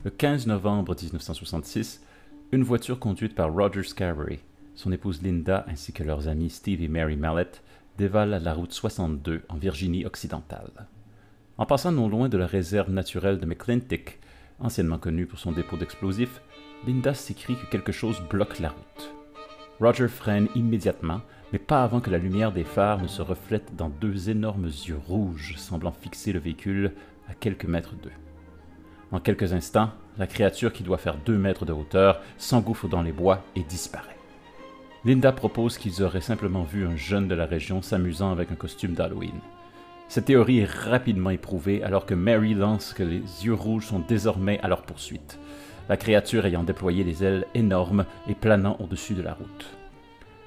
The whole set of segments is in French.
Le 15 novembre 1966, une voiture conduite par Roger Scarberry, son épouse Linda ainsi que leurs amis Steve et Mary Mallett dévalent la route 62 en Virginie occidentale. En passant non loin de la réserve naturelle de McClintic, anciennement connue pour son dépôt d'explosifs, Linda s'écrie que quelque chose bloque la route. Roger freine immédiatement, mais pas avant que la lumière des phares ne se reflète dans deux énormes yeux rouges semblant fixer le véhicule à quelques mètres d'eux. En quelques instants, la créature qui doit faire 2 mètres de hauteur s'engouffre dans les bois et disparaît. Linda propose qu'ils auraient simplement vu un jeune de la région s'amusant avec un costume d'Halloween. Cette théorie est rapidement éprouvée alors que Mary lance que les yeux rouges sont désormais à leur poursuite, la créature ayant déployé des ailes énormes et planant au-dessus de la route.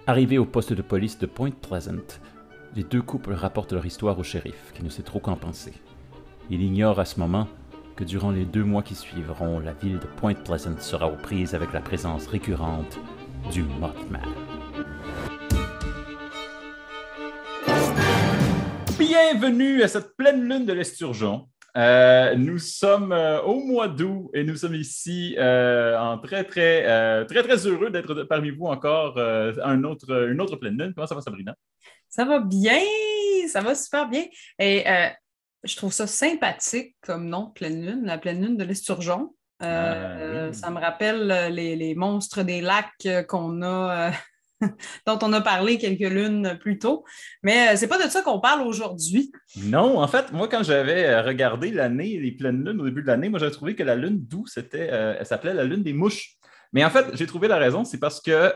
Arrivés au poste de police de Point Pleasant, les deux couples rapportent leur histoire au shérif, qui ne sait trop qu'en penser. Il ignore à ce moment que durant les 2 mois qui suivront, la ville de Point Pleasant sera aux prises avec la présence récurrente du Mothman. Bienvenue à cette pleine lune de l'Esturgeon. Nous sommes au mois d'août et nous sommes ici en très heureux d'être parmi vous encore une autre pleine lune. Comment ça va, Sabrina? Ça va bien, ça va super bien. Et je trouve ça sympathique comme nom de pleine lune, la pleine lune de l'Esturgeon. Oui. Ça me rappelle les monstres des lacs qu'on a, dont on a parlé quelques lunes plus tôt. Mais c'est pas de ça qu'on parle aujourd'hui. Non, en fait, moi, quand j'avais regardé l'année, les pleines lunes au début de l'année, moi, j'avais trouvé que la lune d'août, elle s'appelait la lune des mouches. Mais en fait, j'ai trouvé la raison, c'est parce que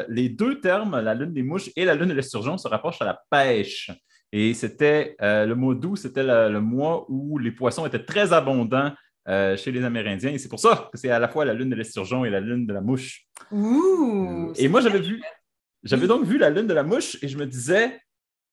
les deux termes, la lune des mouches et la lune de l'esturgeon, se rapprochent à la pêche. Et c'était le mois d'août, c'était le mois où les poissons étaient très abondants chez les Amérindiens. Et c'est pour ça que c'est à la fois la lune de l'esturgeon et la lune de la mouche. Ouh, Et c'est moi, très chouette. j'avais Oui, donc vu la lune de la mouche et je me disais,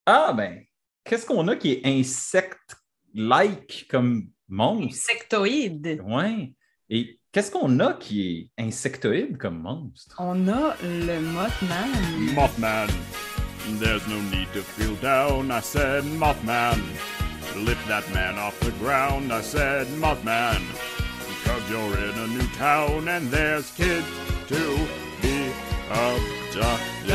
ah ben, qu'est-ce qu'on a qui est insecte-like comme monstre? insectoïde. Ouais. Et qu'est-ce qu'on a qui est insectoïde comme monstre? On a le Mothman. Mothman, there's no need to feel down. I said, Mothman, lift that man off the ground. I said, Mothman, because you're in a new town and there's kids to be L'homme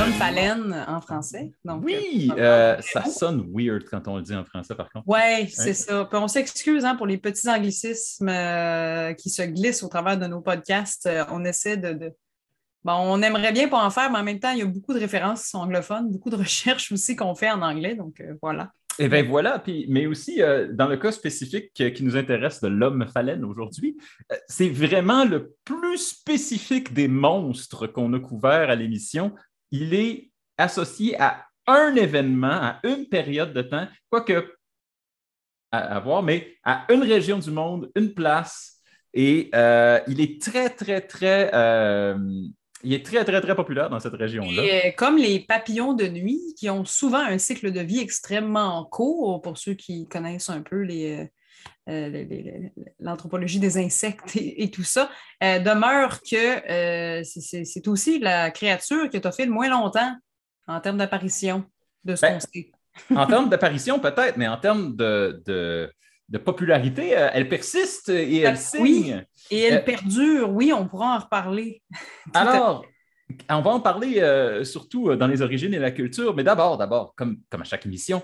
abducted. phalène en français. Donc, Oui, ça bravo. sonne weird quand on le dit en français, par contre. Oui, c'est Ouais. ça. Puis on s'excuse pour les petits anglicismes qui se glissent au travers de nos podcasts. On essaie Bon, on aimerait bien pas en faire, mais en même temps, il y a beaucoup de références qui sont anglophones, beaucoup de recherches aussi qu'on fait en anglais. Donc, voilà. Et bien Mais voilà, mais aussi dans le cas spécifique qui nous intéresse de l'homme phalène aujourd'hui, c'est vraiment le plus spécifique des monstres qu'on a couvert à l'émission. Il est associé à un événement, à une période de temps, quoique à voir, mais à une région du monde, une place, et il est il est très populaire dans cette région-là. comme les papillons de nuit, qui ont souvent un cycle de vie extrêmement court, pour ceux qui connaissent un peu l'anthropologie des insectes et tout ça, demeure que c'est aussi la créature que tu as fait le moins longtemps en termes d'apparition de ce qu'on Ben, sait. en termes d'apparition, peut-être, mais en termes de popularité, elle persiste et elle Oui, signe. et Euh, elle perdure. Oui, on pourra en reparler. Tout à fait. alors, on va en parler surtout dans les origines et la culture, mais d'abord, comme à chaque émission,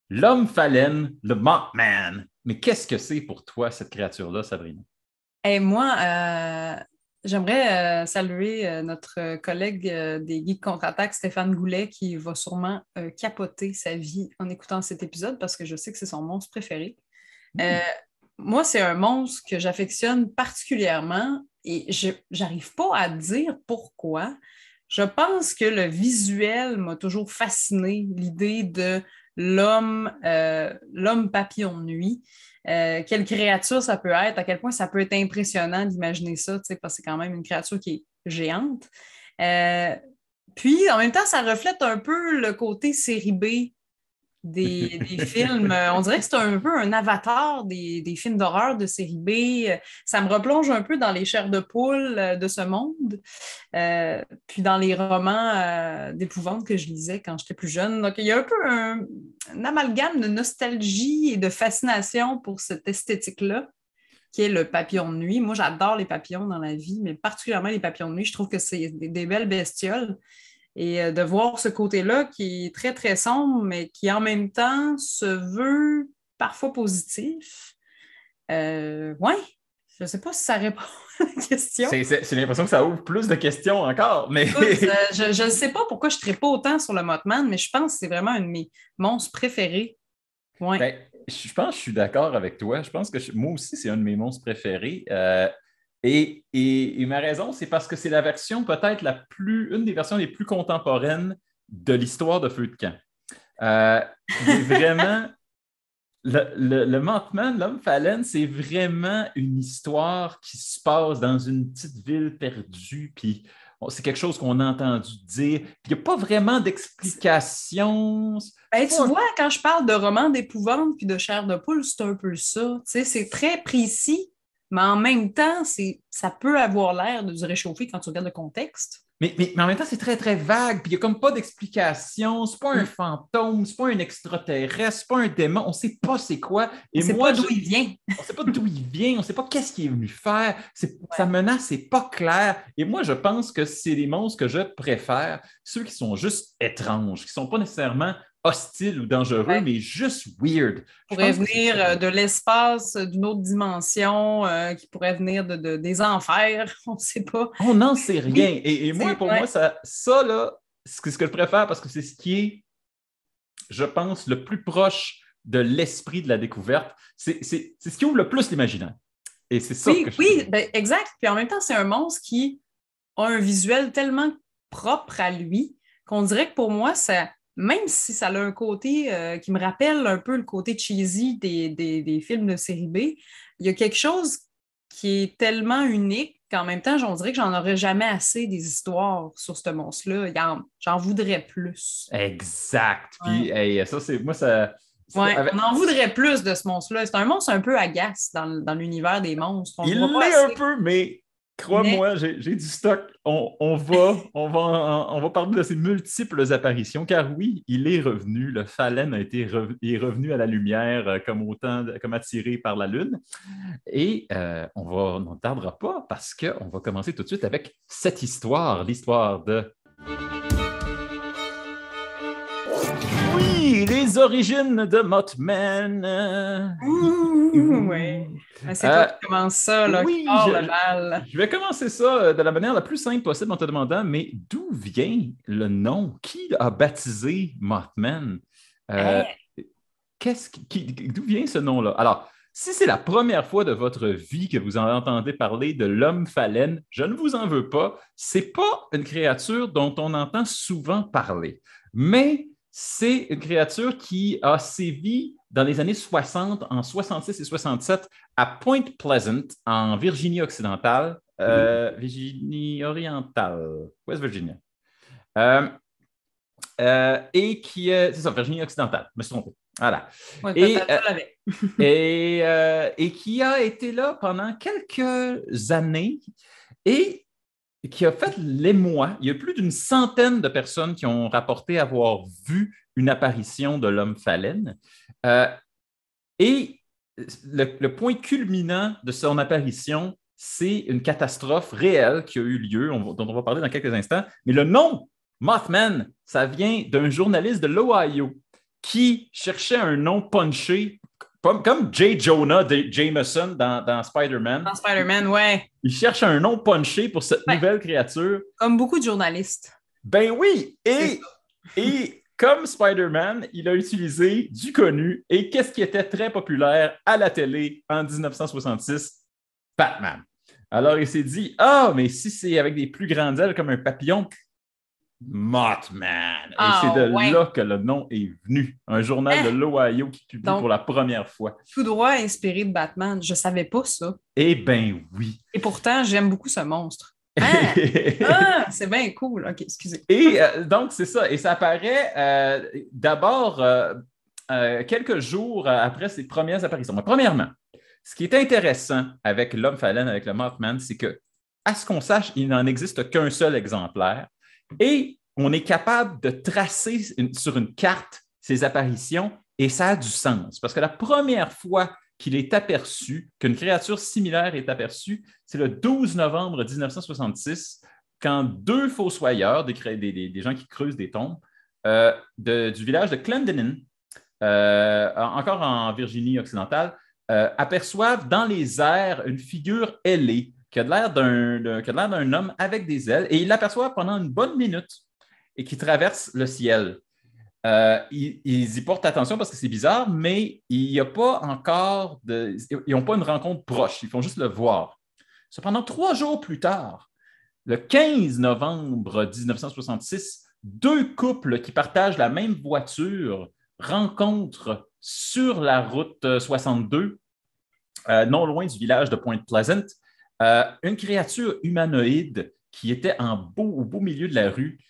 l'homme phalène, le Mothman. Mais qu'est-ce que c'est pour toi, cette créature-là, Sabrina? Et moi, j'aimerais saluer notre collègue des Geeks contre-attaque, Stéphane Goulet, qui va sûrement capoter sa vie en écoutant cet épisode parce que je sais que c'est son monstre préféré. Euh, Moi, c'est un monstre que j'affectionne particulièrement et je n'arrive pas à dire pourquoi. Je pense que le visuel m'a toujours fasciné, l'idée de l'homme papillon de nuit. Quelle créature ça peut être, à quel point ça peut être impressionnant d'imaginer ça, parce que c'est quand même une créature qui est géante. Euh, Puis, en même temps, ça reflète un peu le côté série B des films. On dirait que c'est un peu un avatar des films d'horreur de série B. Ça me replonge un peu dans les chairs de poule de ce monde, puis dans les romans d'épouvante que je lisais quand j'étais plus jeune. Donc, il y a un peu un amalgame de nostalgie et de fascination pour cette esthétique-là. qui est le papillon de nuit. Moi, j'adore les papillons dans la vie, mais particulièrement les papillons de nuit. Je trouve que c'est des belles bestioles. Et de voir ce côté-là qui est très, très sombre, mais qui en même temps se veut parfois positif. Ouais, je ne sais pas si ça répond à la question. C'est l'impression que ça ouvre plus de questions encore. Mais... Écoute, je ne sais pas pourquoi je ne pas autant sur le Mothman, mais je pense que c'est vraiment un de mes monstres préférés. Ouais. Ben, je pense que je suis d'accord avec toi. Je pense que moi aussi, c'est un de mes monstres préférés. Et ma raison, c'est parce que c'est la version peut-être une des versions les plus contemporaines de l'histoire de Feu de camp. Vraiment, le Mothman, l'homme phalène, c'est vraiment une histoire qui se passe dans une petite ville perdue, puis c'est quelque chose qu'on a entendu dire. Il n'y a pas vraiment d'explication. Ben, tu vois, quand je parle de roman d'épouvante puis de chair de poule, c'est un peu ça. Tu sais, c'est très précis. Mais en même temps, ça peut avoir l'air de du réchauffer quand tu regardes le contexte. Mais en même temps, c'est très, très vague. Puis il n'y a comme pas d'explication. C'est pas un fantôme, c'est pas un extraterrestre, c'est pas un démon. On ne sait pas c'est quoi. On ne sait pas d'où il vient. On ne sait pas d'où il vient. On ne sait pas qu'est-ce qu'il est venu faire. Sa menace n'est pas claire. Et moi, je pense que c'est les monstres que je préfère. Ceux qui sont juste étranges, qui ne sont pas nécessairement hostiles ou dangereux, mais juste weird. Pourrait venir de l'espace, d'une autre dimension, qui pourrait venir des enfers, on ne sait pas. On n'en sait rien. Et moi, pour moi, ça là, c'est ce que je préfère parce que c'est ce qui est, je pense, le plus proche de l'esprit de la découverte. C'est ce qui ouvre le plus l'imaginaire. Et c'est ça que je Oui, ben, exact. Puis en même temps, c'est un monstre qui a un visuel tellement propre à lui qu'on dirait que pour moi, même si ça a un côté qui me rappelle un peu le côté cheesy des films de série B, il y a quelque chose qui est tellement unique qu'en même temps, on dirait que j'en aurais jamais assez des histoires sur ce monstre-là. J'en voudrais plus. Exact. Ouais. Puis, hey, ça, c'est moi, ça. Ouais, on en voudrait plus de ce monstre-là. C'est un monstre un peu agace dans l'univers des monstres. Il l'est un peu, mais crois-moi, j'ai du stock. On va parler de ses multiples apparitions, car oui, il est revenu. Le phalène est revenu à la lumière comme attiré par la Lune. Et on n'en tardera pas parce qu'on va commencer tout de suite avec cette histoire, l'histoire de... Oui, les origines de Mothman. Ouais. C'est toi qui commence ça, là, oui, qui part le bal. Je vais commencer ça de la manière la plus simple possible en te demandant, mais d'où vient le nom? Qui a baptisé Mothman? D'où vient ce nom-là? Alors, si c'est la première fois de votre vie que vous en entendez parler de l'homme phalène, je ne vous en veux pas. Ce n'est pas une créature dont on entend souvent parler, mais c'est une créature qui a sévi dans les années 60, en 66 et 67, à Point Pleasant, en Virginie occidentale, Virginie orientale, West Virginia. Et qui est, c'est ça, Virginie occidentale, je me suis trompé. Voilà. Ouais, et qui a été là pendant quelques années et qui a fait l'émoi. Il y a plus d'une centaine de personnes qui ont rapporté avoir vu une apparition de l'homme phalène. Et le point culminant de son apparition, c'est une catastrophe réelle qui a eu lieu, dont on va parler dans quelques instants. Mais le nom Mothman, ça vient d'un journaliste de l'Ohio qui cherchait un nom punché, comme J. Jonah Jameson dans Spider-Man. Dans Spider-Man, ouais. Il cherche un nom punché pour cette nouvelle créature. Comme beaucoup de journalistes. Ben oui! Et comme Spider-Man, il a utilisé du connu. Et qu'est-ce qui était très populaire à la télé en 1966? Batman. Alors, il s'est dit, mais si c'est avec des plus grandes ailes comme un papillon, Mothman. Et c'est de là que le nom est venu. Un journal de l'Ohio qui publie pour la première fois. Tout droit inspiré de Batman. Je ne savais pas ça. Eh bien, oui. Et pourtant, j'aime beaucoup ce monstre. C'est bien cool. OK, excusez. Et donc, c'est ça. Et ça apparaît d'abord quelques jours après ses premières apparitions. Mais premièrement, ce qui est intéressant avec l'homme phalène, avec le Mothman, c'est que, à ce qu'on sache, il n'en existe qu'un seul exemplaire. Et on est capable de tracer sur une carte ces apparitions et ça a du sens. Parce que la première fois qu'il est aperçu, qu'une créature similaire est aperçue, c'est le 12 novembre 1966, quand deux fossoyeurs, des gens qui creusent des tombes, du village de Clendenin, encore en Virginie occidentale, aperçoivent dans les airs une figure ailée qui a l'air d'un homme avec des ailes, et ils l'aperçoivent pendant une bonne minute et qui traverse le ciel. Ils y portent attention parce que c'est bizarre, mais il n'y a pas encore ils n'ont pas une rencontre proche, ils font juste le voir. Cependant, 3 jours plus tard, le 15 novembre 1966, deux couples qui partagent la même voiture rencontrent sur la route 62, non loin du village de Point Pleasant, une créature humanoïde qui était au beau milieu de la rue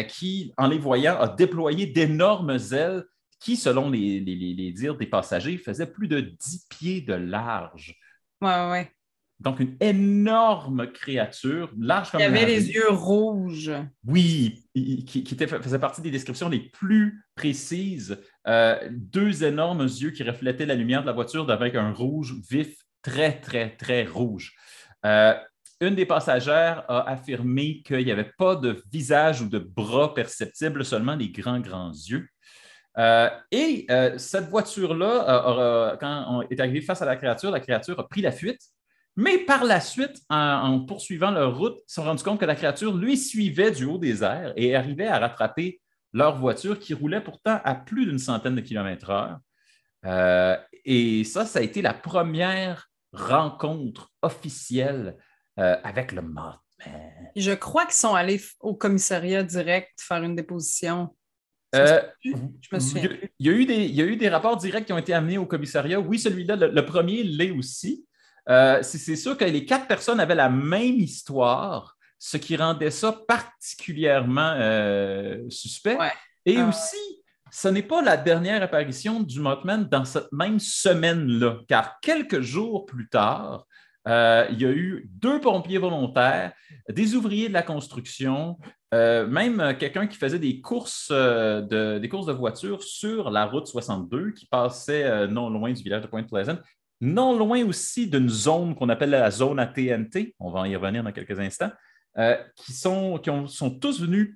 qui, en les voyant, a déployé d'énormes ailes qui, selon les dires des passagers, faisaient plus de 10 pieds de large. Ouais. Donc, une énorme créature, large comme il avait la les rue. yeux rouges. Oui, qui faisait partie des descriptions les plus précises. Deux énormes yeux qui reflétaient la lumière de la voiture avec un rouge vif, très, très, très rouge. Une des passagères a affirmé qu'il n'y avait pas de visage ou de bras perceptibles, seulement des grands, grands yeux. Cette voiture-là, quand on est arrivé face à la créature a pris la fuite. Mais par la suite, en poursuivant leur route, ils se sont rendus compte que la créature, lui, suivait du haut des airs et arrivait à rattraper leur voiture qui roulait pourtant à plus d'une centaine de kilomètres/heure. Et ça a été la première rencontre officielle avec le Mothman. Je crois qu'ils sont allés au commissariat direct faire une déposition. Je me souviens plus. Il y a eu des rapports directs qui ont été amenés au commissariat. Oui, celui-là, le premier l'est aussi. C'est sûr que les 4 personnes avaient la même histoire, ce qui rendait ça particulièrement suspect. Ouais. Et aussi, ce n'est pas la dernière apparition du Mothman dans cette même semaine-là, car quelques jours plus tard, il y a eu 2 pompiers volontaires, des ouvriers de la construction, même quelqu'un qui faisait des courses de voitures sur la route 62 qui passait non loin du village de Point Pleasant. Non loin aussi d'une zone qu'on appelle la zone à TNT, on va y revenir dans quelques instants, qui sont tous venus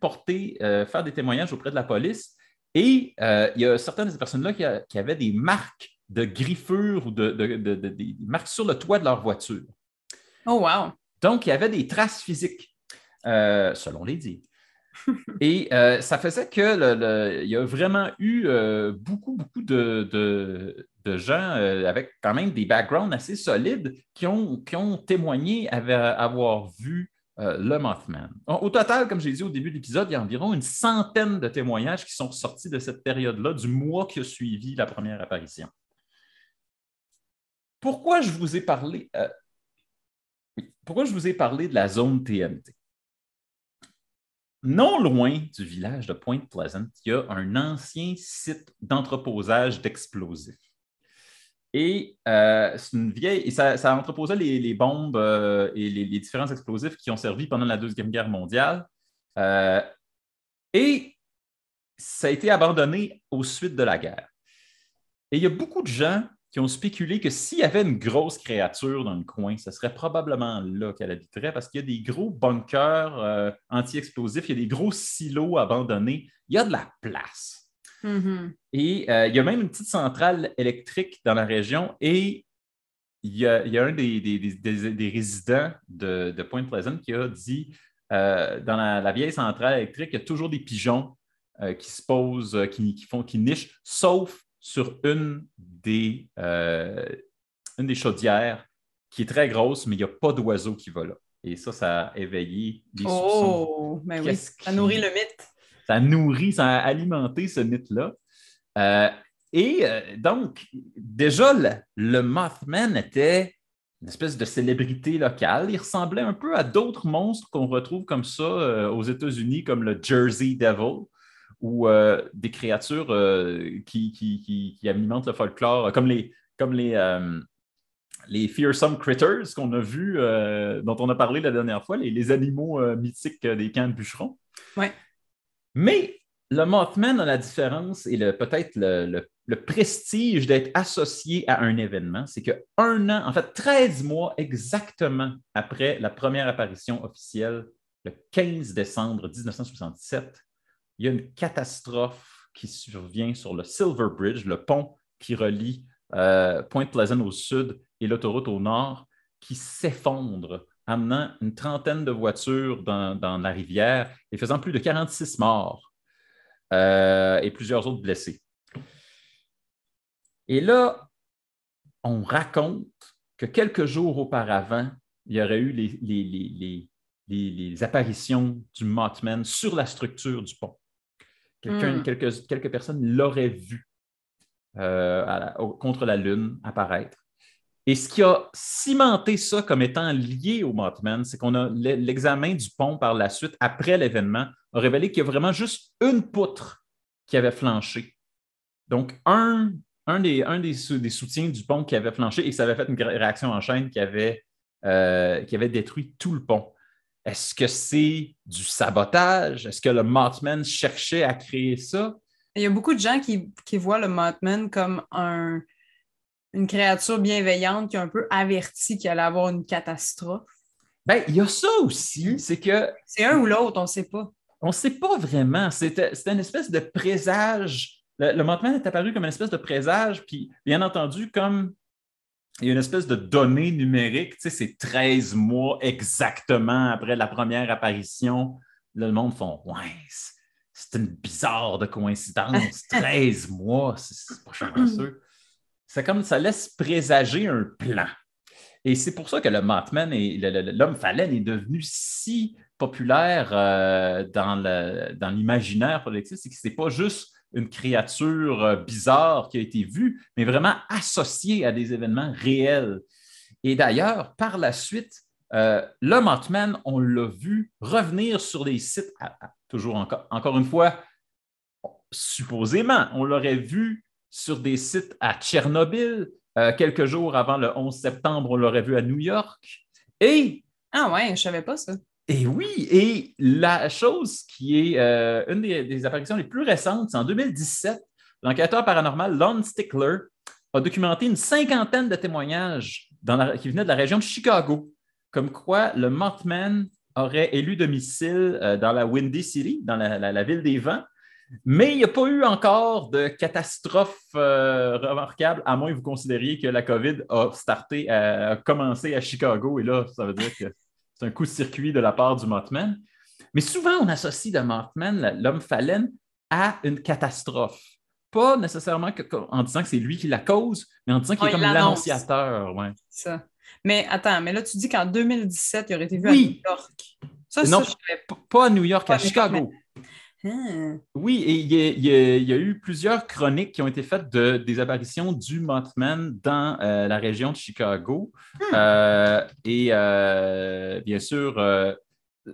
faire des témoignages auprès de la police. Et il y a certaines de ces personnes-là qui avaient des marques de griffures ou des marques sur le toit de leur voiture. Oh, wow! Donc, il y avait des traces physiques, selon les dires. Et ça faisait qu'il y a vraiment eu beaucoup de gens avec quand même des backgrounds assez solides qui ont témoigné avoir vu le Mothman. Au total, comme j'ai dit au début de l'épisode, il y a environ une centaine de témoignages qui sont sortis de cette période-là, du mois qui a suivi la première apparition. Pourquoi je vous ai parlé de la zone TNT? Non loin du village de Point Pleasant, il y a un ancien site d'entreposage d'explosifs. Et c'est une vieille. Et ça entreposait les bombes et les différents explosifs qui ont servi pendant la Deuxième Guerre mondiale. Et ça a été abandonné aux suites de la guerre. Et il y a beaucoup de gens qui ont spéculé que s'il y avait une grosse créature dans le coin, ce serait probablement là qu'elle habiterait parce qu'il y a des gros bunkers anti-explosifs, il y a des gros silos abandonnés, il y a de la place. Mm-hmm. Et il y a même une petite centrale électrique dans la région et il y a un des résidents de Point Pleasant qui a dit dans la vieille centrale électrique, il y a toujours des pigeons qui se posent, qui nichent, sauf sur une des chaudières qui est très grosse, mais il n'y a pas d'oiseau qui va là. Et ça a éveillé des soupçons. Oh, mais oui, ça nourrit le mythe. Ça a alimenté ce mythe-là. Donc, déjà, le Mothman était une espèce de célébrité locale. Il ressemblait un peu à d'autres monstres qu'on retrouve comme ça aux États-Unis, comme le Jersey Devil, ou des créatures qui alimentent le folklore, comme les Fearsome Critters qu'on a vus, dont on a parlé la dernière fois, les animaux mythiques des camps de bûcherons. Ouais. Mais le Mothman a la différence et peut-être le prestige d'être associé à un événement, c'est que 1 an, en fait 13 mois exactement après la première apparition officielle, le 15 décembre 1967, il y a une catastrophe qui survient sur le Silver Bridge, le pont qui relie Point Pleasant au sud et l'autoroute au nord, qui s'effondre, amenant une trentaine de voitures dans la rivière et faisant plus de 46 morts et plusieurs autres blessés. Et là, on raconte que quelques jours auparavant, il y aurait eu les apparitions du Mothman sur la structure du pont. Quelques personnes l'auraient vu contre la Lune apparaître. Et ce qui a cimenté ça comme étant lié au Mothman, c'est qu'on a l'examen du pont par la suite, après l'événement, a révélé qu'il y a vraiment juste une poutre qui avait flanché. Donc, un des soutiens du pont qui avait flanché et que ça avait fait une réaction en chaîne qui avait détruit tout le pont. Est-ce que c'est du sabotage? Est-ce que le Mothman cherchait à créer ça? Il y a beaucoup de gens qui voient le Mothman comme une créature bienveillante qui a un peu averti qu'il allait avoir une catastrophe. Bien, il y a ça aussi. C'est que. C'est un ou l'autre, on ne sait pas. On ne sait pas vraiment. C'était une espèce de présage. Le Mothman est apparu comme une espèce de présage, puis bien entendu, comme il y a une espèce de donnée numérique, tu sais, c'est 13 mois exactement après la première apparition. Là, le monde font « Ouais, c'est une bizarre de coïncidence. 13 mois, c'est pas chanceux. » C'est comme ça laisse présager un plan. Et c'est pour ça que le Mothman et l'homme phalène est devenu si populaire dans l'imaginaire collectif, c'est que ce n'est pas juste une créature bizarre qui a été vue, mais vraiment associée à des événements réels. Et d'ailleurs, par la suite, le Mothman, on l'a vu revenir sur des sites, toujours encore une fois, supposément, on l'aurait vu sur des sites à Tchernobyl. Quelques jours avant le 11 septembre, on l'aurait vu à New York. Ah ouais, je ne savais pas ça. Et oui, et la chose qui est une des apparitions les plus récentes, c'est en 2017, l'enquêteur paranormal Lon Stickler a documenté une 50aine de témoignages qui venaient de la région de Chicago, comme quoi le Mothman aurait élu domicile dans la Windy City, dans la ville des vents, mais il n'y a pas eu encore de catastrophe remarquable, à moins que vous considériez que la COVID a commencé à Chicago, et là, ça veut dire que c'est un coup de circuit de la part du Mothman. Mais souvent, on associe le Mothman, l'homme phalène, à une catastrophe. Pas nécessairement en disant que c'est lui qui la cause, mais en disant qu'il est comme l'annonciateur. Ouais. Ça. Mais attends, mais là, tu dis qu'en 2017, il aurait été vu à New York. Non, pas à New York, à Chicago. Oui, et il y a eu plusieurs chroniques qui ont été faites des apparitions du Mothman dans la région de Chicago. Et bien sûr,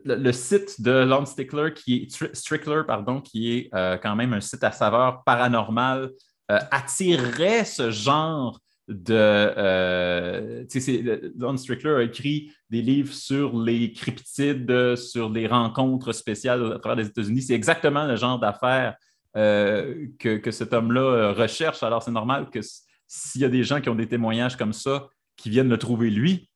le site de Lon Stickler, qui est quand même un site à saveur paranormale, attirerait ce genre Lon Stickler a écrit des livres sur les cryptides, sur les rencontres spéciales à travers les États-Unis. C'est exactement le genre d'affaires que cet homme-là recherche. Alors, c'est normal que s'il y a des gens qui ont des témoignages comme ça, qui viennent le trouver lui,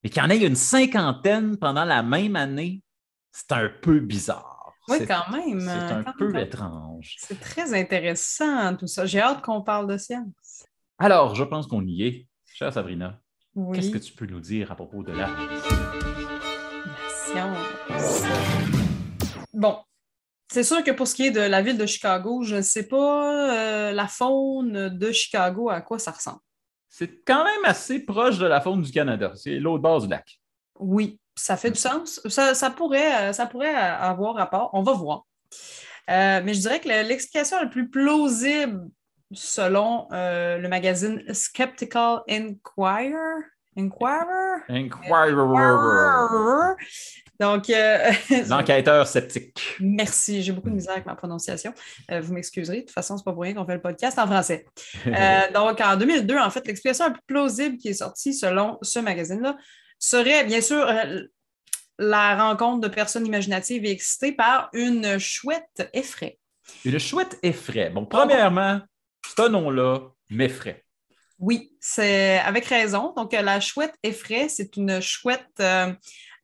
mais qu'il y en ait une 50aine pendant la même année, c'est un peu bizarre. Oui, quand même. C'est un peu étrange. C'est très intéressant, tout ça. J'ai hâte qu'on parle de science. Alors, je pense qu'on y est. Chère Sabrina, oui. Qu'est-ce que tu peux nous dire à propos de la science? Bon, c'est sûr que pour ce qui est de la ville de Chicago, je ne sais pas la faune de Chicago, à quoi ça ressemble. C'est quand même assez proche de la faune du Canada. C'est l'autre bord du lac. Oui, ça fait du sens. Ça pourrait avoir rapport. On va voir. Mais je dirais que l'explication la plus plausible, selon le magazine Skeptical Inquirer. Donc, l'enquêteur sceptique. Merci, j'ai beaucoup de misère avec ma prononciation. Vous m'excuserez, de toute façon, c'est pas pour rien qu'on fait le podcast en français. Donc, en 2002, en fait, l'explication la plus plausible qui est sortie selon ce magazine-là serait, bien sûr, la rencontre de personnes imaginatives et excitées par une chouette effraie. Une chouette effraie. Bon, premièrement, ce nom-là m'effraie. Oui, c'est avec raison. Donc, la chouette effraie, c'est une chouette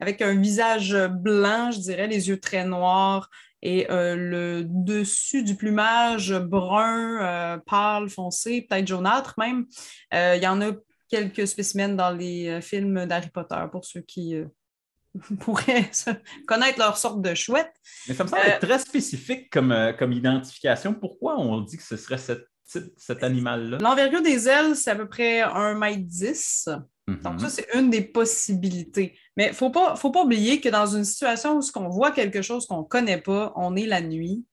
avec un visage blanc, je dirais, les yeux très noirs et le dessus du plumage brun, pâle, foncé, peut-être jaunâtre même. Il y en a quelques spécimens dans les films d'Harry Potter pour ceux qui pourraient connaître leur sorte de chouette. Mais ça me semble être très spécifique comme identification. Pourquoi on dit que ce serait cet animal-là? L'envergure des ailes, c'est à peu près 1,10 m. Donc, ça, c'est une des possibilités. Mais il ne faut pas oublier que dans une situation où on voit quelque chose qu'on ne connaît pas, on est la nuit.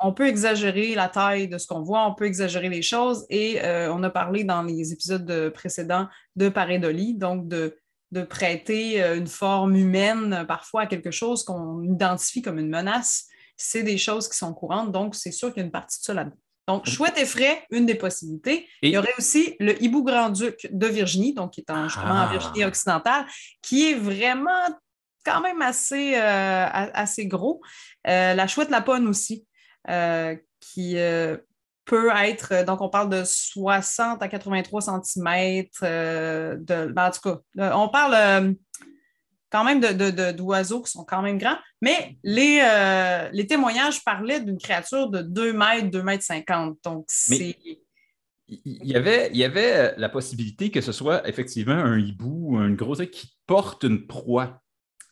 On peut exagérer la taille de ce qu'on voit, on peut exagérer les choses. Et on a parlé dans les épisodes précédents de pareidolie, donc de prêter une forme humaine parfois à quelque chose qu'on identifie comme une menace. C'est des choses qui sont courantes, donc c'est sûr qu'il y a une partie de ça là-dedans. Donc, chouette effraie, une des possibilités. Il y aurait aussi le hibou grand-duc de Virginie, donc qui est justement en Virginie occidentale, qui est vraiment quand même assez gros. La chouette lapone aussi, qui peut être, donc on parle de 60 à 83 cm en tout cas, on parle quand même d'oiseaux qui sont quand même grands, mais les témoignages parlaient d'une créature de 2 mètres, 2,50 m. Donc, c'est... Il y avait la possibilité que ce soit effectivement un hibou, un gros œil qui porte une proie.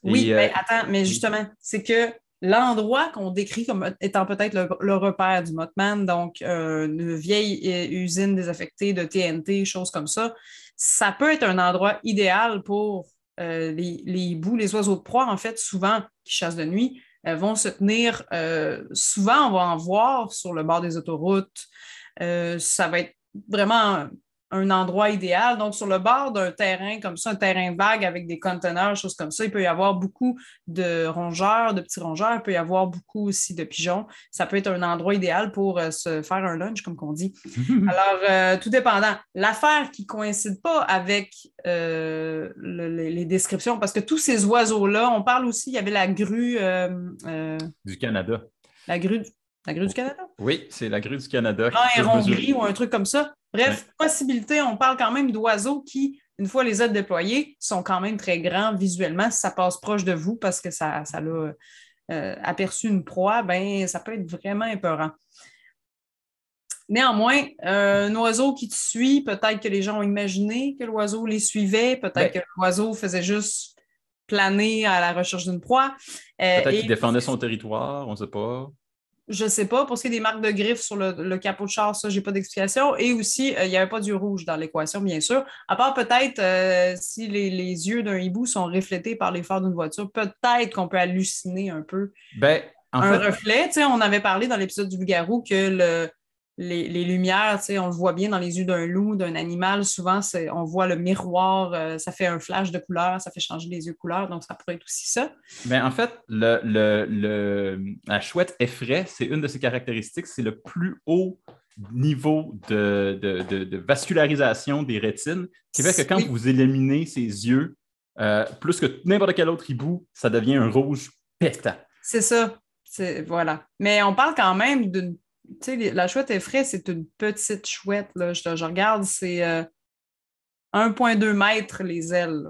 Oui, mais attends, mais justement, c'est que l'endroit qu'on décrit comme étant peut-être le repère du Mothman, donc une vieille usine désaffectée de TNT, choses comme ça peut être un endroit idéal pour les hiboux, les oiseaux de proie, en fait, souvent, qui chassent de nuit, vont se tenir, souvent, on va en voir sur le bord des autoroutes. Ça va être vraiment un endroit idéal. Donc, sur le bord d'un terrain comme ça, un terrain vague avec des conteneurs, choses comme ça, il peut y avoir beaucoup de rongeurs, de petits rongeurs. Il peut y avoir beaucoup aussi de pigeons. Ça peut être un endroit idéal pour se faire un lunch, comme qu'on dit. Alors, tout dépendant. L'affaire qui ne coïncide pas avec les descriptions, parce que tous ces oiseaux-là, on parle aussi, il y avait la grue... du Canada. La grue du Canada? Oui, c'est la grue du Canada. Un rond gris ou un truc comme ça. Bref, possibilité, on parle quand même d'oiseaux qui, une fois les ailes déployées, sont quand même très grands visuellement. Si ça passe proche de vous parce que ça l'a aperçu une proie, ben ça peut être vraiment épeurant. Néanmoins, un oiseau qui te suit, peut-être que les gens ont imaginé que l'oiseau les suivait, peut-être que l'oiseau faisait juste planer à la recherche d'une proie. Peut-être qu'il défendait son territoire, on ne sait pas. Je ne sais pas. Pour ce qui est des marques de griffes sur le capot de char, ça, je n'ai pas d'explication. Et aussi, il n'y avait pas d'yeux rouges dans l'équation, bien sûr. À part peut-être si les yeux d'un hibou sont reflétés par les phares d'une voiture, peut-être qu'on peut halluciner un peu reflet. On avait parlé dans l'épisode du loup-garou que les lumières, on le voit bien dans les yeux d'un loup, d'un animal. Souvent, on voit le miroir, ça fait un flash de couleur, ça fait changer les yeux de couleur, donc ça pourrait être aussi ça. Ben, en fait, la chouette effraie, c'est une de ses caractéristiques, c'est le plus haut niveau de vascularisation des rétines, qui fait que quand vous éliminez ses yeux, plus que n'importe quel autre hibou, ça devient un rouge pétant. C'est ça. Voilà. Mais on parle quand même d'une... Tu sais, la chouette effraie, c'est une petite chouette. Là. Je regarde, c'est 1,2 mètres les ailes.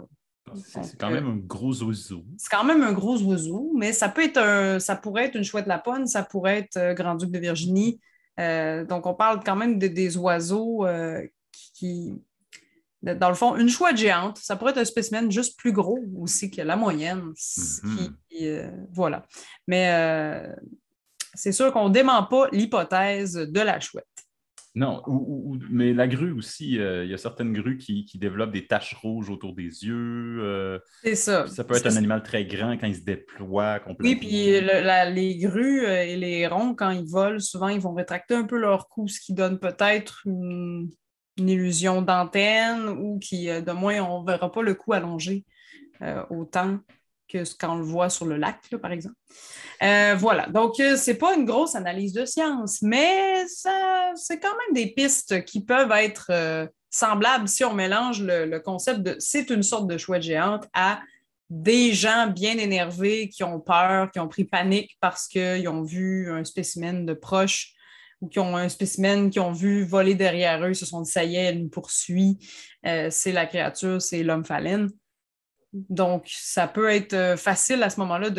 C'est quand même un gros oiseau. C'est quand même un gros oiseau, mais ça pourrait être une chouette lapone, ça pourrait être grand-duc de Virginie. Donc, on parle quand même des oiseaux qui, dans le fond, une chouette géante, ça pourrait être un spécimen juste plus gros aussi que la moyenne. Voilà. Mais... c'est sûr qu'on ne dément pas l'hypothèse de la chouette. Non, mais la grue aussi, il y a certaines grues qui développent des taches rouges autour des yeux. C'est ça. Ça peut être un animal très grand quand il se déploie complètement. Oui, puis les grues et les ronds, quand ils volent, souvent, ils vont rétracter un peu leur cou, ce qui donne peut-être une illusion d'antenne ou qui, de moins, on ne verra pas le cou allongé autant que quand on le voit sur le lac, là, par exemple. Voilà. Donc, c'est pas une grosse analyse de science, mais c'est quand même des pistes qui peuvent être semblables si on mélange le concept de c'est une sorte de chouette géante à des gens bien énervés qui ont peur, qui ont pris panique parce qu'ils ont vu un spécimen de proche ou qui ont un spécimen qu'ils ont vu voler derrière eux, ils se sont dit, ça y est, elle nous poursuit, c'est la créature, c'est l'homme phaline. Donc, ça peut être facile à ce moment-là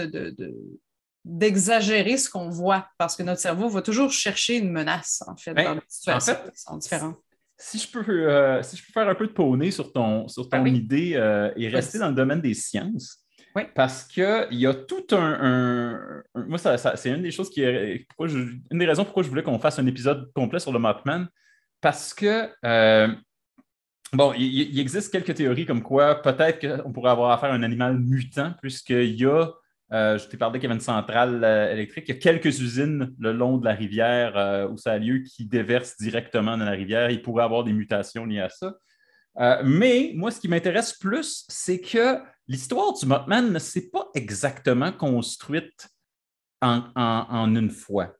d'exagérer ce qu'on voit, parce que notre cerveau va toujours chercher une menace, en fait, dans des situations qui sont différentes. Si je peux faire un peu de poney sur ton oui. idée et rester dans le domaine des sciences, oui. Parce qu'il y a tout moi, c'est une des choses une des raisons pourquoi je voulais qu'on fasse un épisode complet sur le Mothman, parce que bon, il existe quelques théories comme quoi peut-être qu'on pourrait avoir affaire à un animal mutant, puisqu'il y a, je t'ai parlé qu'il y avait une centrale électrique, il y a quelques usines le long de la rivière où ça a lieu qui déversent directement dans la rivière. Il pourrait y avoir des mutations liées à ça. Mais moi, ce qui m'intéresse plus, c'est que l'histoire du Mothman ne s'est pas exactement construite en une fois.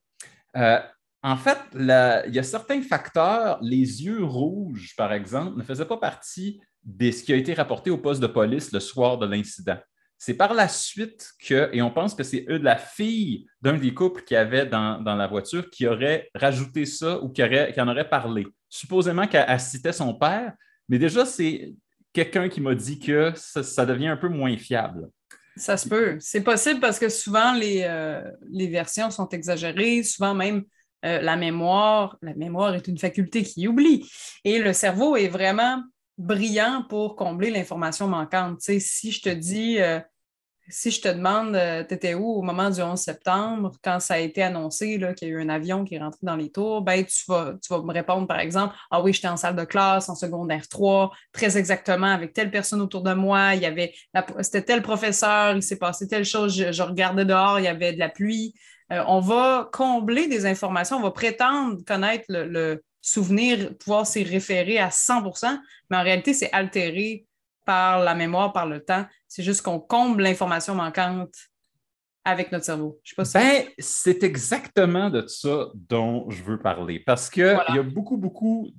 En fait, il y a certains facteurs. Les yeux rouges, par exemple, ne faisaient pas partie de ce qui a été rapporté au poste de police le soir de l'incident. C'est par la suite et on pense que c'est la fille d'un des couples qui avait dans la voiture qui aurait rajouté ça ou qui en aurait parlé. Supposément qu'elle citait son père, mais déjà, c'est quelqu'un qui m'a dit que ça devient un peu moins fiable. Ça se peut. C'est possible parce que souvent, les versions sont exagérées. Souvent même, la mémoire est une faculté qui oublie. Et le cerveau est vraiment brillant pour combler l'information manquante. Tu sais, si je te dis... si je te demande, t'étais où au moment du 11 septembre, quand ça a été annoncé là, qu'il y a eu un avion qui est rentré dans les tours, ben, tu vas me répondre, par exemple, « Ah oui, j'étais en salle de classe, en secondaire 3, très exactement, avec telle personne autour de moi, c'était tel professeur, il s'est passé telle chose, je regardais dehors, il y avait de la pluie. » On va combler des informations, on va prétendre connaître le souvenir, pouvoir s'y référer à 100%, mais en réalité, c'est altéré par la mémoire, par le temps. C'est juste qu'on comble l'information manquante avec notre cerveau. Je sais pas si c'est exactement de ça dont je veux parler. Parce qu'il y a beaucoup...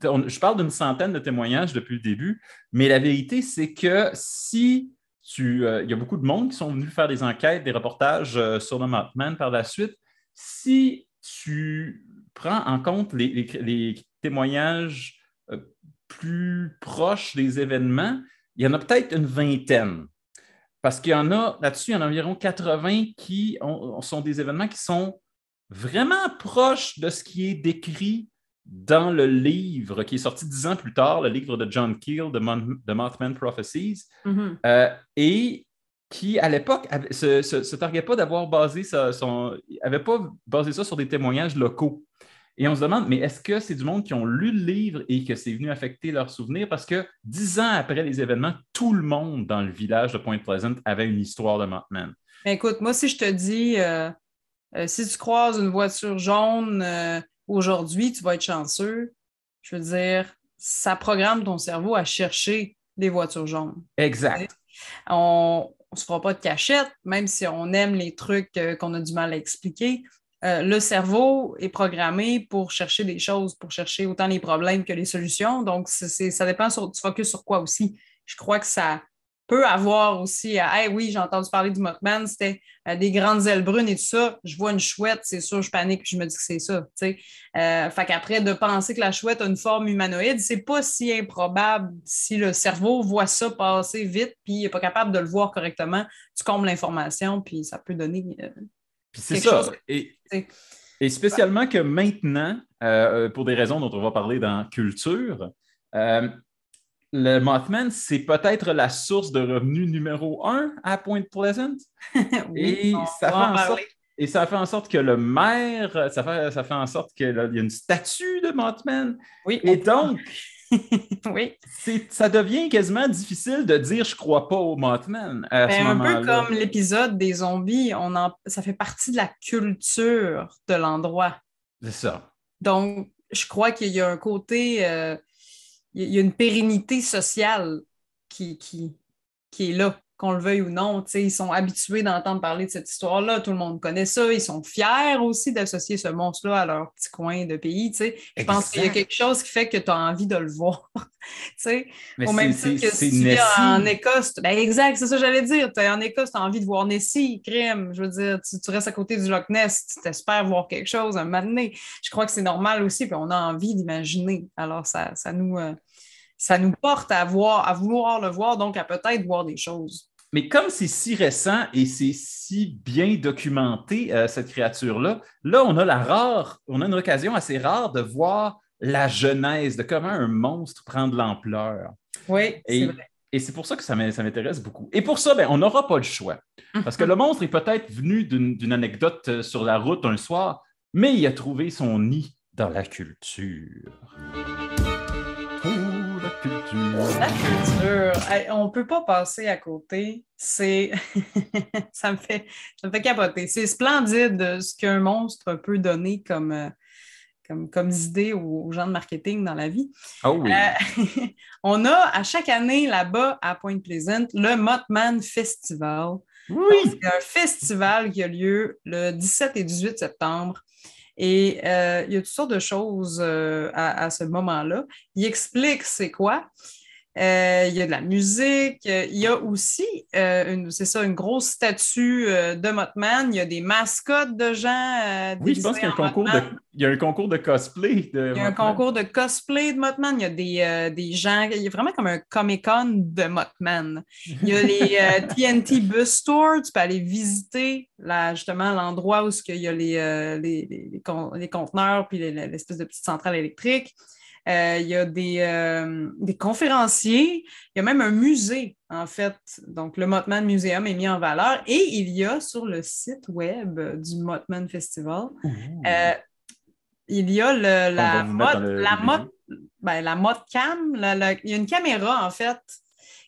Je parle d'une centaine de témoignages depuis le début, mais la vérité, c'est que il y a beaucoup de monde qui sont venus faire des enquêtes, des reportages sur le Mothman par la suite. Si tu prends en compte les témoignages plus proches des événements, il y en a peut-être une vingtaine. Parce qu'il y en a, là-dessus, il y en a environ 80 qui sont des événements qui sont vraiment proches de ce qui est décrit dans le livre qui est sorti 10 ans plus tard, le livre de John Keel, The Mothman Prophecies, et qui, à l'époque, se targuait pas d'avoir basé avait pas basé ça sur des témoignages locaux. Et on se demande, mais est-ce que c'est du monde qui ont lu le livre et que c'est venu affecter leurs souvenirs? Parce que 10 ans après les événements, tout le monde dans le village de Point Pleasant avait une histoire de Mothman. Écoute, moi, si je te dis, si tu croises une voiture jaune aujourd'hui, tu vas être chanceux. Je veux dire, ça programme ton cerveau à chercher des voitures jaunes. Exact. On ne se fera pas de cachette, même si on aime les trucs qu'on a du mal à expliquer. Le cerveau est programmé pour chercher des choses, pour chercher autant les problèmes que les solutions. Donc, ça dépend tu focuses sur quoi aussi. Je crois que ça peut avoir aussi, hey, oui, j'ai entendu parler du Mothman, c'était des grandes ailes brunes et tout ça. Je vois une chouette, c'est sûr, je panique, puis je me dis que c'est ça. Fait qu'après, de penser que la chouette a une forme humanoïde, c'est pas si improbable si le cerveau voit ça passer vite, puis il n'est pas capable de le voir correctement. Tu combles l'information, puis ça peut donner... Puis c'est ça. Et spécialement que maintenant, pour des raisons dont on va parler dans Culture, le Mothman, c'est peut-être la source de revenus numéro 1 à Point Pleasant. Oui, et ça fait en sorte que le maire, ça fait en sorte qu'il y a une statue de Mothman. Oui. Et donc, oui. Ça devient quasiment difficile de dire « je crois pas au Mothman » à ce moment-là. Un peu comme l'épisode des zombies, ça fait partie de la culture de l'endroit. C'est ça. Donc, je crois qu'il y a un côté, il y a une pérennité sociale qui est là. qu'on le veuille ou non. Ils sont habitués d'entendre parler de cette histoire-là. Tout le monde connaît ça. Ils sont fiers aussi d'associer ce monstre-là à leur petit coin de pays. Je pense qu'il y a quelque chose qui fait que tu as envie de le voir. Mais au même titre que si tu vis en Écosse. Ben exact, c'est ça que j'allais dire. En Écosse, tu as envie de voir Nessie, crime. Je veux dire, tu restes à côté du Loch Ness, tu t'espères voir quelque chose un moment donné. Je crois que c'est normal aussi, puis on a envie d'imaginer. Alors, ça nous porte à vouloir le voir, donc à peut-être voir des choses. Mais comme c'est si récent et c'est si bien documenté, cette créature-là, là, on a une occasion assez rare de voir la genèse de comment un monstre prend de l'ampleur. Oui, c'est vrai. Et c'est pour ça que ça m'intéresse beaucoup. Et pour ça, on n'aura pas le choix. Parce que le monstre est peut-être venu d'une anecdote sur la route un soir, mais il a trouvé son nid dans la culture. La culture. On ne peut pas passer à côté. Ça me fait capoter. C'est splendide ce qu'un monstre peut donner comme idée aux gens de marketing dans la vie. Oh oui. On a à chaque année là-bas à Point Pleasant le Mothman Festival. Oui. C'est un festival qui a lieu le 17 et 18 septembre. Et il y a toutes sortes de choses à ce moment-là. Il explique c'est quoi. Il y a de la musique. Il y a aussi, une grosse statue de Mothman. Il y a des mascottes de gens. Oui, je pense qu'il y a un concours de cosplay de Mothman. Il y a un concours de cosplay de Mothman. Il y a des gens. Il y a vraiment comme un Comic-Con de Mothman. Il y a les TNT Bus Tour. Tu peux aller visiter justement l'endroit où il y a les conteneurs puis l'espèce de petite centrale électrique. Il y a des conférenciers, il y a même un musée, en fait. Donc, le Mothman Museum est mis en valeur et il y a sur le site web du Mothman Festival, il y a la Mothcam. Il y a une caméra, en fait,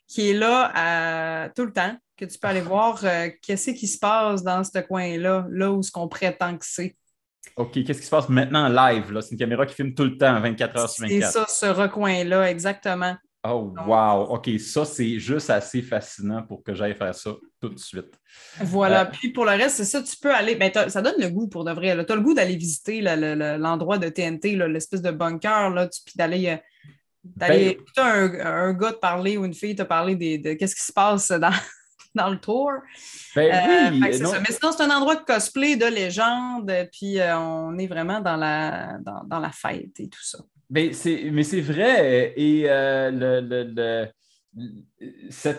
qui est là tout le temps, que tu peux aller voir qu'est-ce qui se passe dans ce coin-là, là où ce qu'on prétend que c'est. OK, qu'est-ce qui se passe maintenant live? Là? C'est une caméra qui filme tout le temps, 24 heures sur 24. C'est ça, ce recoin-là, exactement. Oh, wow! OK, ça, c'est juste assez fascinant pour que j'aille faire ça tout de suite. Voilà. Puis pour le reste, c'est ça, tu peux aller... ça donne le goût pour de vrai. Tu as le goût d'aller visiter l'endroit de TNT, l'espèce de bunker, là, puis d'aller écouter un gars te parler ou une fille te parler de qu'est-ce qui se passe dans le tour. Oui, c'est ça. Mais sinon, c'est un endroit de cosplay, de légende, puis on est vraiment dans la fête et tout ça. Mais c'est vrai, et ça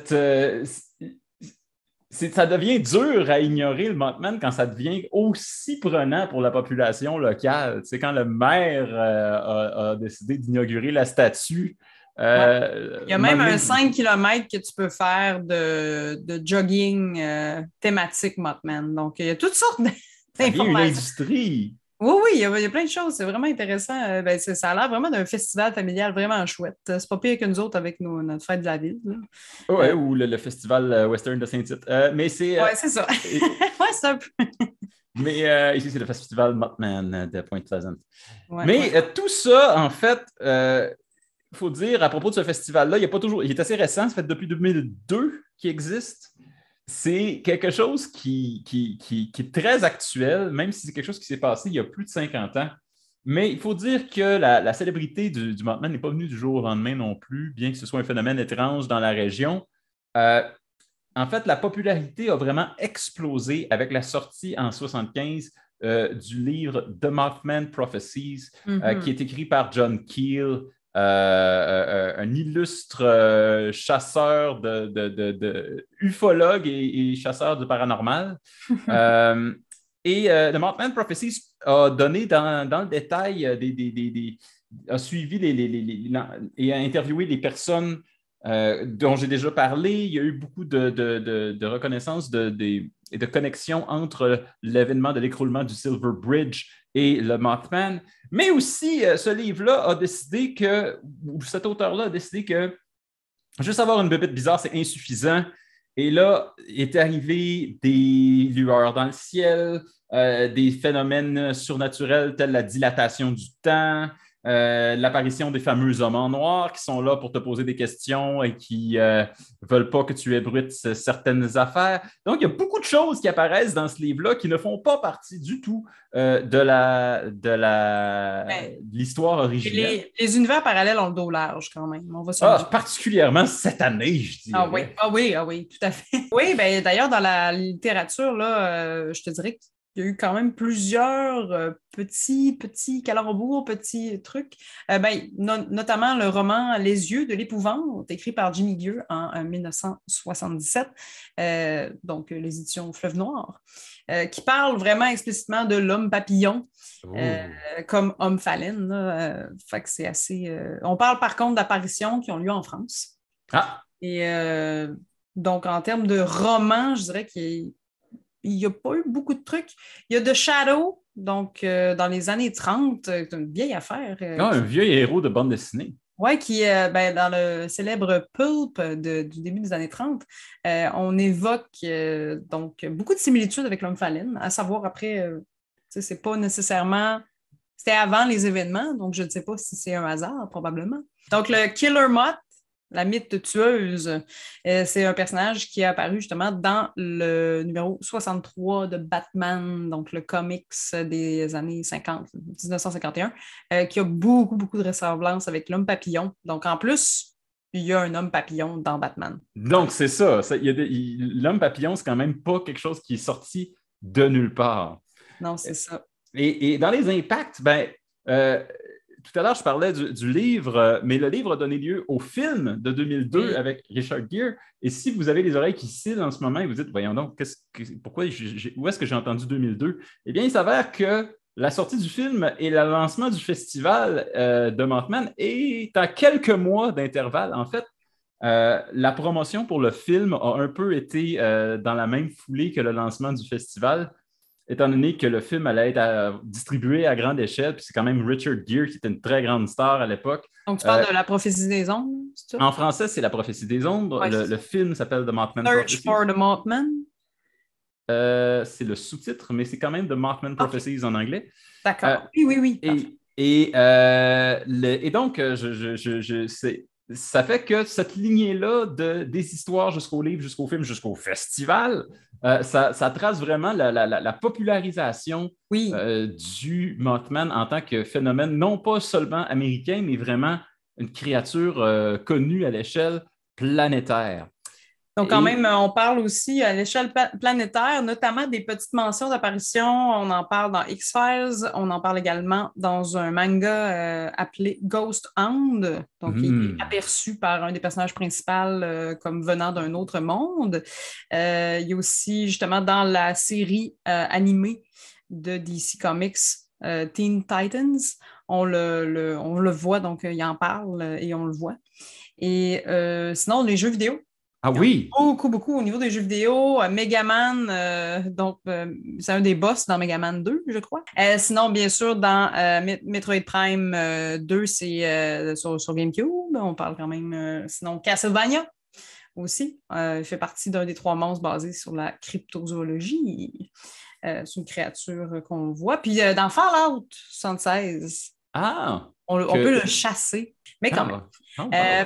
devient dur à ignorer le Mothman quand ça devient aussi prenant pour la population locale. C'est quand le maire a décidé d'inaugurer la statue. Il y a même un 5 km que tu peux faire de jogging thématique Mothman. Donc, il y a toutes sortes d'informations. Il y a une industrie. Oui, il y a plein de choses. C'est vraiment intéressant. Ça a l'air vraiment d'un festival familial vraiment chouette. C'est pas pire que nous autres avec notre fête de la ville. Oui, ou le festival western de Saint-Tite. Mais c'est... Oui, c'est ça. Oui, c'est un peu... Mais ici, c'est le festival Mothman de Point Pleasant. Tout ça, en fait... Il faut dire, à propos de ce festival-là, il est assez récent, ça fait depuis 2002 qu'il existe. C'est quelque chose qui est très actuel, même si c'est quelque chose qui s'est passé il y a plus de 50 ans. Mais il faut dire que la célébrité du Mothman n'est pas venue du jour au lendemain non plus, bien que ce soit un phénomène étrange dans la région. En fait, la popularité a vraiment explosé avec la sortie en 1975 du livre The Mothman Prophecies, qui est écrit par John Keel, un illustre chasseur de ufologue et chasseur du paranormal. The Mothman Prophecies a donné dans le détail a suivi et a interviewé les personnes dont j'ai déjà parlé. Il y a eu beaucoup de reconnaissance et de connexion entre l'événement de l'écroulement du Silver Bridge et le Mothman. Mais aussi, ce livre-là a décidé cet auteur-là a décidé que juste avoir une bébête bizarre, c'est insuffisant. Et là, est arrivé des lueurs dans le ciel, des phénomènes surnaturels tels la dilatation du temps, l'apparition des fameux hommes en noir qui sont là pour te poser des questions et qui veulent pas que tu ébruites certaines affaires. Donc, il y a beaucoup de choses qui apparaissent dans ce livre-là qui ne font pas partie du tout de l'histoire originelle. Les univers parallèles ont le dos large quand même. On va se le dire. Particulièrement cette année, je dirais. Ah oui, tout à fait. Oui, ben, d'ailleurs, dans la littérature, là, je te dirais qu'il y a eu quand même plusieurs petits calembours, petits trucs. Notamment le roman Les yeux de l'épouvante, écrit par Jimmy Gueux en 1977, donc les éditions Fleuve Noir, qui parle vraiment explicitement de l'homme papillon comme homme phalène. Fait que c'est assez... On parle par contre d'apparitions qui ont lieu en France. Ah! Et donc, en termes de roman, je dirais qu'il n'y a pas eu beaucoup de trucs. Il y a The Shadow, donc dans les années 30, c'est une vieille affaire. Un vieux héros de bande dessinée. Oui, qui dans le célèbre Pulp du début des années 30, on évoque donc beaucoup de similitudes avec l'homme phalène, à savoir après, c'est pas nécessairement... C'était avant les événements, donc je ne sais pas si c'est un hasard, probablement. Donc, le Killer Moth, la mythe tueuse, c'est un personnage qui est apparu justement dans le numéro 63 de Batman, donc le comics des années 50, 1951, qui a beaucoup de ressemblances avec l'homme papillon. Donc, en plus, il y a un homme papillon dans Batman. Donc, c'est ça. L'homme papillon, c'est quand même pas quelque chose qui est sorti de nulle part. Non, c'est ça. Et dans les impacts, tout à l'heure, je parlais du livre, mais le livre a donné lieu au film de 2002 avec Richard Gere. Et si vous avez les oreilles qui cillent en ce moment et vous dites, voyons donc, où est-ce que j'ai entendu 2002? Eh bien, il s'avère que la sortie du film et le lancement du festival de Mothman est à quelques mois d'intervalle. En fait, la promotion pour le film a un peu été dans la même foulée que le lancement du festival, étant donné que le film allait être distribué à grande échelle, puis c'est quand même Richard Gere qui était une très grande star à l'époque. Donc, tu parles de La prophétie des ombres, c'est ça? En français, c'est La prophétie des ombres. Ouais, le film s'appelle The Mothman Search Prophecies. for the Mothman. C'est le sous-titre, mais c'est quand même The Mothman Prophecies en anglais. D'accord. Oui. Et donc, ça fait que cette lignée-là des histoires jusqu'au livre, jusqu'au film, jusqu'au festival, ça trace vraiment la popularisation du Mothman en tant que phénomène, non pas seulement américain, mais vraiment une créature connue à l'échelle planétaire. Donc, quand même, on parle aussi à l'échelle planétaire, notamment des petites mentions d'apparition. On en parle dans X-Files. On en parle également dans un manga appelé Ghost Hound. Donc, il est aperçu par un des personnages principaux comme venant d'un autre monde. Il y a aussi, justement, dans la série animée de DC Comics, Teen Titans, on le voit, donc il en parle et on le voit. Et sinon, les jeux vidéo. Ah oui! Beaucoup au niveau des jeux vidéo. Megaman, c'est un des boss dans Megaman 2, je crois. Sinon, bien sûr, dans Metroid Prime 2, c'est sur GameCube. On parle quand même. Sinon, Castlevania aussi. Il fait partie d'un des 3 monstres basés sur la cryptozoologie. C'est une créature qu'on voit. Puis dans Fallout 76, on peut le chasser. Mais quand même.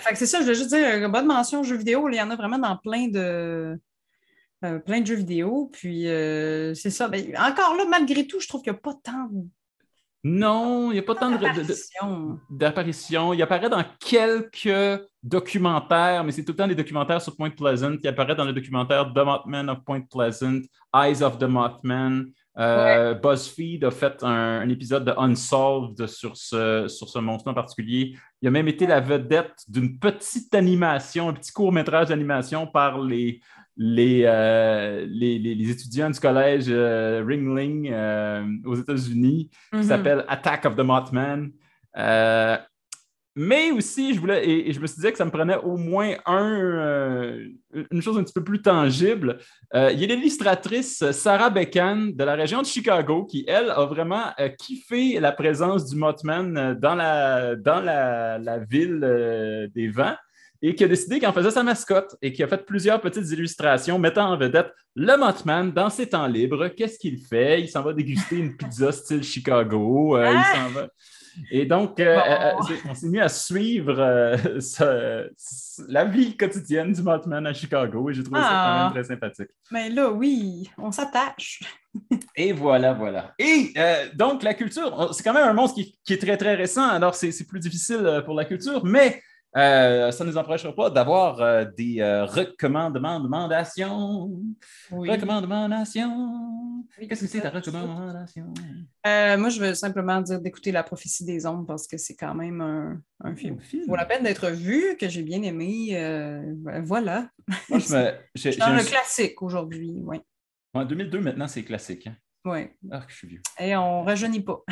Fait que c'est ça, je voulais juste dire, une bonne mention aux jeux vidéo. Il y en a vraiment dans plein de jeux vidéo. Puis c'est ça. Ben, encore là, malgré tout, je trouve qu'il n'y a pas tant de... Non, il n'y a pas tant d'apparitions. Il apparaît dans quelques documentaires, mais c'est tout le temps des documentaires sur Point Pleasant. Il apparaît dans le documentaire The Mothman of Point Pleasant, Eyes of the Mothman. BuzzFeed a fait un épisode de Unsolved sur ce monstre en particulier. Il a même été la vedette d'une petite animation, un petit court-métrage d'animation par les étudiants du collège Ringling aux États-Unis, qui s'appelle Attack of the Mothman. Mais aussi, je me suis dit que ça me prenait au moins une chose un petit peu plus tangible. Il y a l'illustratrice Sarah Bekan de la région de Chicago qui, elle, a vraiment kiffé la présence du Mothman dans la ville des Vents et qui a décidé qu'elle en faisait sa mascotte et qui a fait plusieurs petites illustrations mettant en vedette le Mothman dans ses temps libres. Qu'est-ce qu'il fait? Il s'en va déguster une pizza style Chicago. Il s'en va... Et donc, on s'est mis à suivre la vie quotidienne du Mothman à Chicago et j'ai trouvé ça quand même très sympathique. Mais là, oui, on s'attache. Et voilà. Et donc, la culture, c'est quand même un monstre qui est très, très récent, alors c'est plus difficile pour la culture, mais ça ne nous empêchera pas d'avoir des recommandations. Oui. Recommandations. Oui, Qu'est-ce que c'est ta recommandation? Moi, je veux simplement dire d'écouter La prophétie des ombres parce que c'est quand même un film. Vaut la peine d'être vu, que j'ai bien aimé. Voilà. Moi, je suis dans le classique aujourd'hui, oui. En 2002, maintenant, c'est classique. Hein? Oui. Ah, je suis vieux. Et on ne rajeunit pas.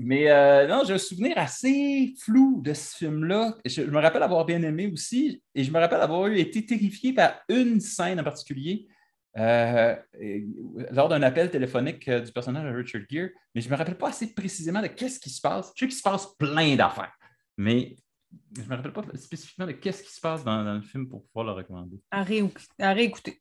Mais non, j'ai un souvenir assez flou de ce film-là. Je me rappelle avoir bien aimé aussi, et je me rappelle avoir été terrifié par une scène en particulier lors d'un appel téléphonique du personnage de Richard Gere, mais je ne me rappelle pas assez précisément de qu'est-ce qui se passe. Je sais qu'il se passe plein d'affaires, mais je ne me rappelle pas spécifiquement de qu'est-ce qui se passe dans le film pour pouvoir le recommander. À réécouter. À réécouter.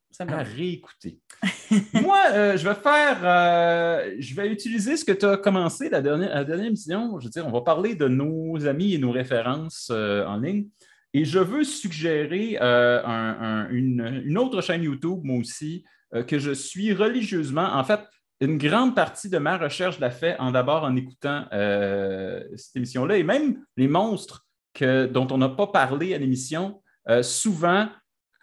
Moi, je vais utiliser ce que tu as commencé la dernière émission. Je veux dire, on va parler de nos amis et nos références en ligne. Et je veux suggérer une autre chaîne YouTube, moi aussi, que je suis religieusement. En fait, une grande partie de ma recherche l'a fait d'abord en écoutant cette émission-là. Et même les monstres dont on n'a pas parlé à l'émission, souvent,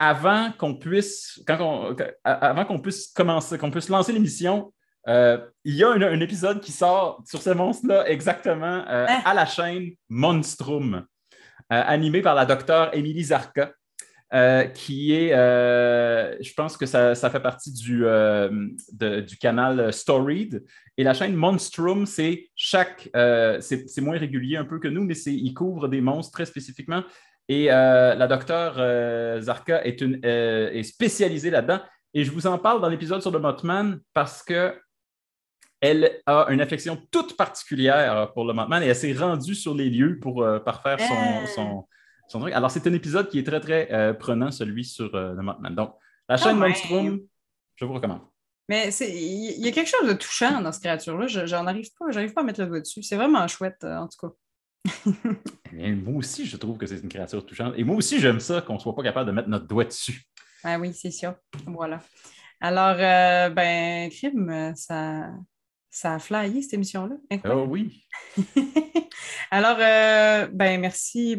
avant qu'on puisse commencer, qu'on puisse lancer l'émission, il y a un épisode qui sort sur ce monstre-là exactement à la chaîne Monstrum, animé par la docteure Émilie Zarka, qui est, je pense que ça fait partie du canal Storied. Et la chaîne Monstrum, c'est moins régulier un peu que nous, mais il couvre des monstres très spécifiquement. Et la docteure Zarka est spécialisée là-dedans. Et je vous en parle dans l'épisode sur le Mothman parce qu'elle a une affection toute particulière pour le Mothman et elle s'est rendue sur les lieux pour parfaire son truc. Alors, c'est un épisode qui est très, très prenant, celui sur le Mothman. Donc, la chaîne Monstrum, je vous recommande. Mais il y a quelque chose de touchant dans cette créature-là. J'arrive pas à mettre le doigt dessus. C'est vraiment chouette, en tout cas. Et moi aussi, je trouve que c'est une créature touchante. Et moi aussi, j'aime ça qu'on ne soit pas capable de mettre notre doigt dessus. Ah oui, c'est sûr. Voilà. Alors, Crime, ça a flyé cette émission-là. Incroyable. Oh oui. Alors, merci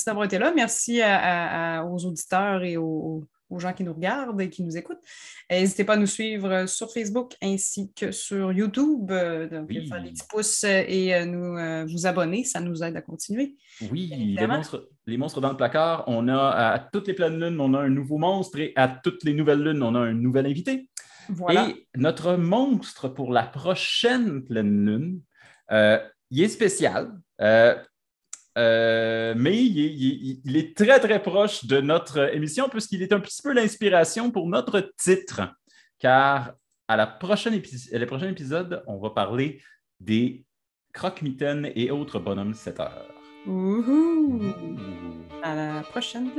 d'avoir été là. Merci aux auditeurs et aux gens qui nous regardent et qui nous écoutent. N'hésitez pas à nous suivre sur Facebook ainsi que sur YouTube. Donc, faire des petits pouces et vous abonner, ça nous aide à continuer. Oui, les monstres dans le placard. On a à toutes les pleines lunes, on a un nouveau monstre et à toutes les nouvelles lunes, on a un nouvel invité. Voilà. Et notre monstre pour la prochaine pleine lune, il est spécial. Mais il est très, très proche de notre émission puisqu'il est un petit peu l'inspiration pour notre titre. Car à le prochain épisode, on va parler des croque-mitaines et autres bonhommes 7 heures. À la prochaine.